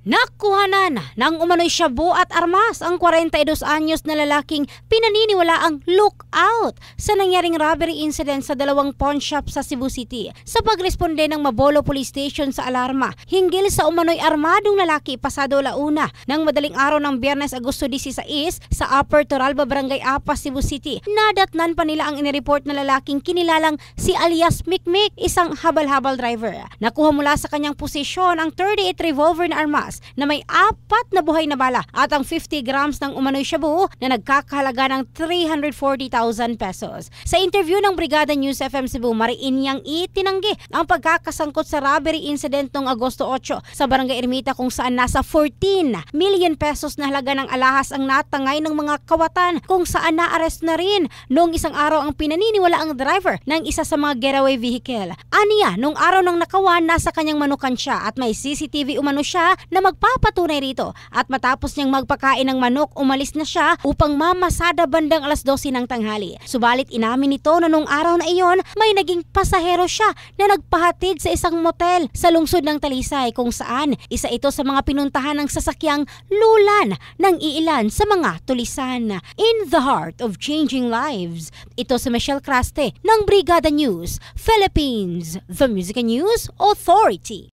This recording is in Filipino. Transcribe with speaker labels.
Speaker 1: Nakuhanan ng umano'y shabu at armas ang 42 anyos na lalaking pinaniniwalaang lookout sa nangyaring robbery incident sa dalawang pawn shop sa Cebu City. Sa pagresponde ng Mabolo Police Station sa alarma hinggil sa umano'y armadong lalaki pasado alauna ng madaling araw ng Biyernes, Agosto 16 sa Upper Toralba, Barangay Apas, Cebu City, nadatnan pa nila ang inireport na lalaking kinilalang si alias Mikmik, isang habal-habal driver. Nakuha mula sa kanyang posisyon ang 38 revolver na armas na may 4 na buhay na bala at ang 50 grams ng umano'y shabu na nagkakahalaga ng 340,000 pesos. Sa interview ng Brigada News FM Cebu, mariin niyang itinanggi ang pagkakasangkot sa robbery incident noong Agosto 8 sa Barangay Ermita kung saan nasa 14 million pesos na halaga ng alahas ang natangay ng mga kawatan, kung saan na-arrest na rin noong isang araw ang pinaniniwala ang driver ng isa sa mga getaway vehicle. Aniya, noong araw ng nakawan, nasa kanyang manukan siya at may CCTV umano siya na magpapatunay rito, at matapos niyang magpakain ng manok, umalis na siya upang mamasada bandang alas 12 ng tanghali. Subalit inamin nito na nung araw na iyon may naging pasahero siya na nagpahatid sa isang motel sa lungsod ng Talisay, kung saan isa ito sa mga pinuntahan ng sasakyang lulan ng iilan sa mga tulisan. In the heart of changing lives, ito si Michelle Craste ng Brigada News Philippines, the Music and News Authority.